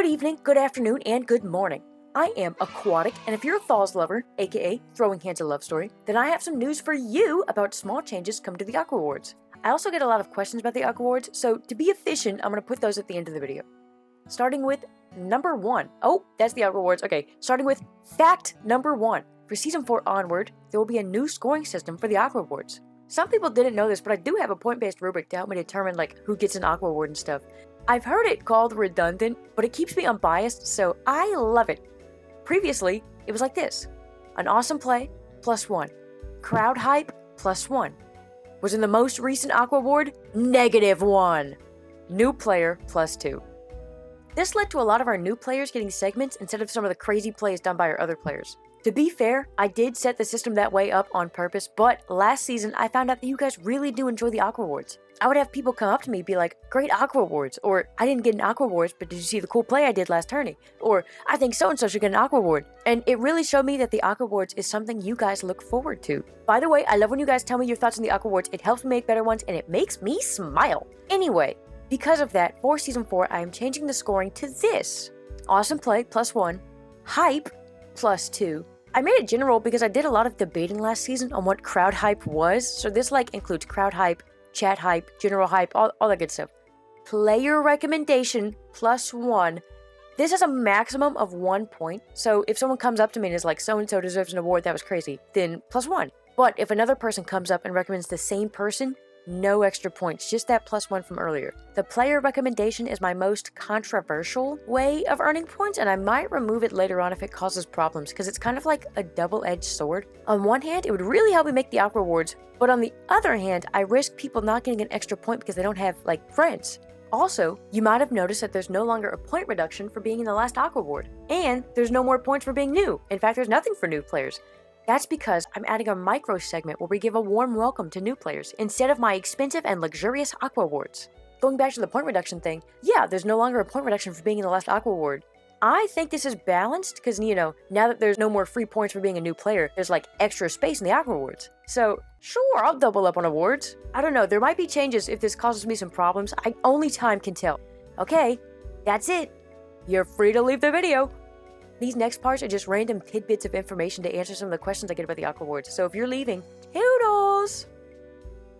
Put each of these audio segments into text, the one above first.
evening, good afternoon, and good morning. I am Aquatic, and if you're a THaLS lover, aka Throwing Hands a Love Story, then I have some news for you about small changes come to the Aqua Awards. I also get a lot of questions about the Aqua Awards, so to be efficient, I'm going to put those at the end of the video. Starting with number 1. Oh, that's the Aqua Awards. Okay, starting with fact number 1. For Season 4 onward, there will be a new scoring system for the Aqua Awards. Some people didn't know this, but I do have a point-based rubric to help me determine who gets an Aqua Award and stuff. I've heard it called redundant, but it keeps me unbiased, so I love it. Previously, it was like this. An awesome play, +1. Crowd hype, +1. Was in the most recent Aqua Award, -1. New player, +2. This led to a lot of our new players getting segments instead of some of the crazy plays done by our other players. To be fair, I did set the system that way up on purpose, but last season I found out that you guys really do enjoy the Aqua Awards. I would have people come up to me and be like, great Aqua Awards, or I didn't get an Aqua Awards, but did you see the cool play I did last tourney? Or I think so-and-so should get an Aqua Award. And it really showed me that the Aqua Awards is something you guys look forward to. By the way, I love when you guys tell me your thoughts on the Aqua Awards. It helps me make better ones, and it makes me smile. Anyway, because of that, for Season 4, I am changing the scoring to this. Awesome play, +1. Hype, +2. I made it general because I did a lot of debating last season on what crowd hype was, so this includes crowd hype, chat hype, general hype, all that good stuff. Player recommendation, +1. This has a maximum of 1 point, so if someone comes up to me and is like, so-and-so deserves an award, that was crazy, then +1. But if another person comes up and recommends the same person, no extra points, just that +1 from earlier. The player recommendation is my most controversial way of earning points, and I might remove it later on if it causes problems, because it's kind of like a double-edged sword. On one hand, it would really help me make the Aqua Awards, but on the other hand, I risk people not getting an extra point because they don't have, friends. Also, you might have noticed that there's no longer a point reduction for being in the last Aqua Award, and there's no more points for being new. In fact, there's nothing for new players. That's because I'm adding a micro segment where we give a warm welcome to new players, instead of my expensive and luxurious Aqua Awards. Going back to the point reduction thing, yeah, there's no longer a point reduction for being in the last Aqua Award. I think this is balanced because, now that there's no more free points for being a new player, there's extra space in the Aqua Awards. So, sure, I'll double up on awards. I don't know, there might be changes if this causes me some problems. Only time can tell. Okay, that's it. You're free to leave the video. These next parts are just random tidbits of information to answer some of the questions I get about the Aqua Awards, so if you're leaving, toodles!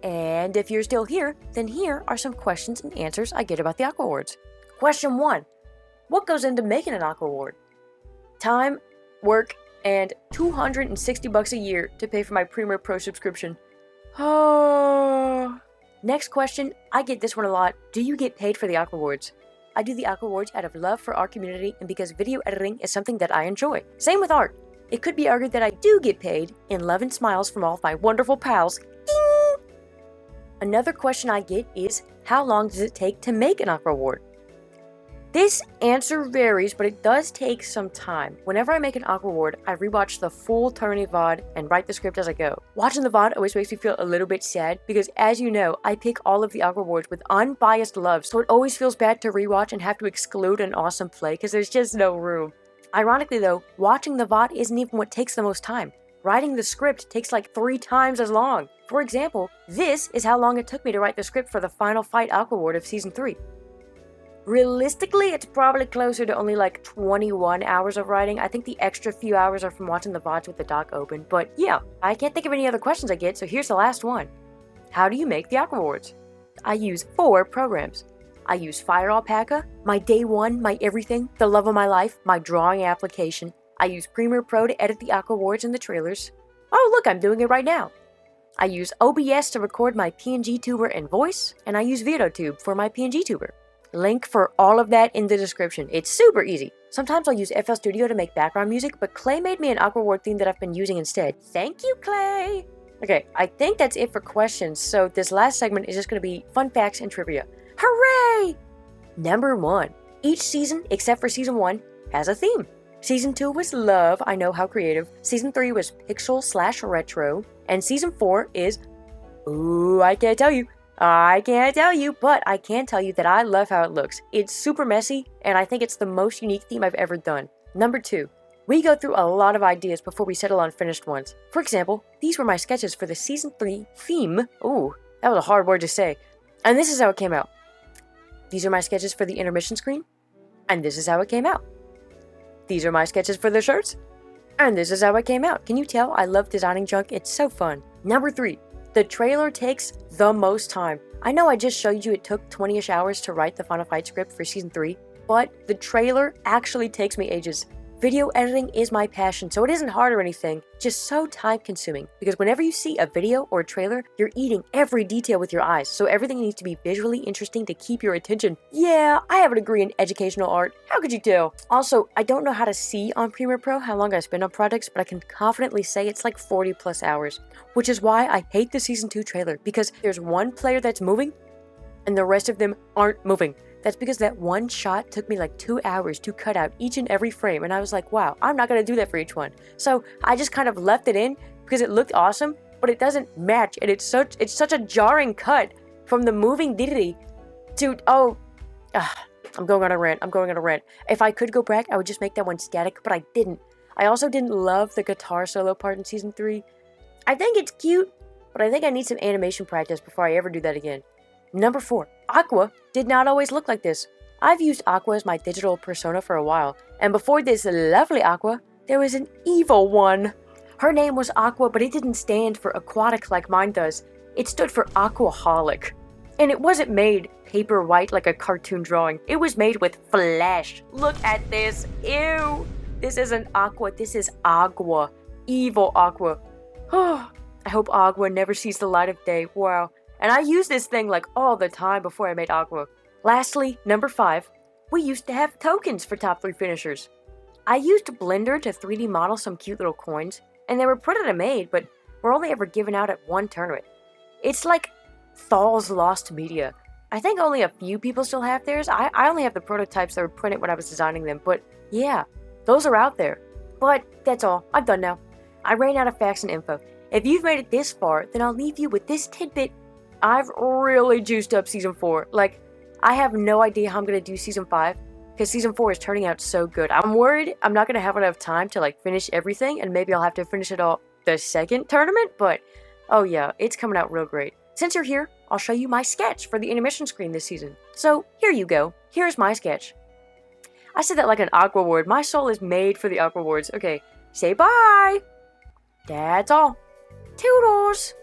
And if you're still here, then here are some questions and answers I get about the Aqua Awards. Question 1. What goes into making an Aqua Award? Time, work, and $260 a year to pay for my Premier Pro subscription. Next question, I get this one a lot. Do you get paid for the Aqua Awards? I do the Aqua Awards out of love for our community and because video editing is something that I enjoy. Same with art. It could be argued that I do get paid in love and smiles from all of my wonderful pals. Ding! Another question I get is, how long does it take to make an Aqua Award? This answer varies, but it does take some time. Whenever I make an Aqua Award, I rewatch the full tourney VOD and write the script as I go. Watching the VOD always makes me feel a little bit sad because, as you know, I pick all of the Aqua Awards with unbiased love, so it always feels bad to rewatch and have to exclude an awesome play because there's just no room. Ironically though, watching the VOD isn't even what takes the most time. Writing the script takes 3 times as long. For example, this is how long it took me to write the script for the Final Fight Aqua Award of Season 3. Realistically, it's probably closer to only 21 hours of writing. I think the extra few hours are from watching the VODs with the doc open. But yeah, I can't think of any other questions I get, so here's the last one. How do you make the Aqua Awards? I use 4 programs. I use Fire Alpaca, my day one, my everything, the love of my life, my drawing application. I use Premiere Pro to edit the Aqua Awards and the trailers. Oh look, I'm doing it right now. I use OBS to record my PNG tuber and voice, and I use VideoTube for my PNG tuber. Link for all of that in the description. It's super easy. Sometimes I'll use FL Studio to make background music, but Clay made me an Aqua Award theme that I've been using instead. Thank you, Clay! Okay, I think that's it for questions, so this last segment is just going to be fun facts and trivia. Hooray! Number 1. Each season, except for Season 1, has a theme. Season 2 was Love, I know how creative. Season 3 was Pixel/Retro. And Season 4 is... Ooh, I can't tell you, but I can tell you that I love how it looks. It's super messy, and I think it's the most unique theme I've ever done. Number 2. We go through a lot of ideas before we settle on finished ones. For example, these were my sketches for the Season 3 theme. Ooh, that was a hard word to say. And this is how it came out. These are my sketches for the intermission screen. And this is how it came out. These are my sketches for the shirts. And this is how it came out. Can you tell I love designing junk? It's so fun. Number 3. The trailer takes the most time. I know I just showed you it took 20-ish hours to write the Final Fight script for Season 3, but the trailer actually takes me ages. Video editing is my passion, so it isn't hard or anything, just so time-consuming. Because whenever you see a video or a trailer, you're eating every detail with your eyes, so everything needs to be visually interesting to keep your attention. Yeah, I have a degree in educational art. How could you tell? Also, I don't know how to see on Premiere Pro how long I spend on projects, but I can confidently say it's like 40+ hours. Which is why I hate the Season 2 trailer, because there's one player that's moving, and the rest of them aren't moving. That's because that one shot took me like 2 hours to cut out each and every frame, and I was like, wow, I'm not going to do that for each one. So I just kind of left it in because it looked awesome, but it doesn't match, and it's such a jarring cut from the moving Diddy to, I'm going on a rant. If I could go back, I would just make that one static, but I didn't. I also didn't love the guitar solo part in Season 3. I think it's cute, but I think I need some animation practice before I ever do that again. Number 4. Aqua did not always look like this. I've used Aqua as my digital persona for a while, and before this lovely Aqua, there was an evil one. Her name was Aqua, but it didn't stand for aquatic like mine does. It stood for Aquaholic. And it wasn't made paper white like a cartoon drawing. It was made with flesh. Look at this. Ew. This isn't Aqua, this is Agua. Evil Aqua. I hope Agua never sees the light of day. Wow. And I use this thing like all the time before I made Aqua. Lastly, number 5, we used to have tokens for top 3 finishers. I used Blender to 3D model some cute little coins, and they were pretty made, but were only ever given out at one tournament. It's like THaLS lost media. I think only a few people still have theirs. I only have the prototypes that were printed when I was designing them, but yeah, those are out there. But that's all. I'm done now. I ran out of facts and info. If you've made it this far, then I'll leave you with this tidbit. I've really juiced up Season 4. Like, I have no idea how I'm going to do Season 5, because Season 4 is turning out so good. I'm worried I'm not going to have enough time to, like, finish everything, and maybe I'll have to finish it all the second tournament, but, oh yeah, it's coming out real great. Since you're here, I'll show you my sketch for the intermission screen this season. So, here you go. Here's my sketch. I said that like an Aqua Award. My soul is made for the Aqua Awards. Okay, say bye! That's all. Toodles!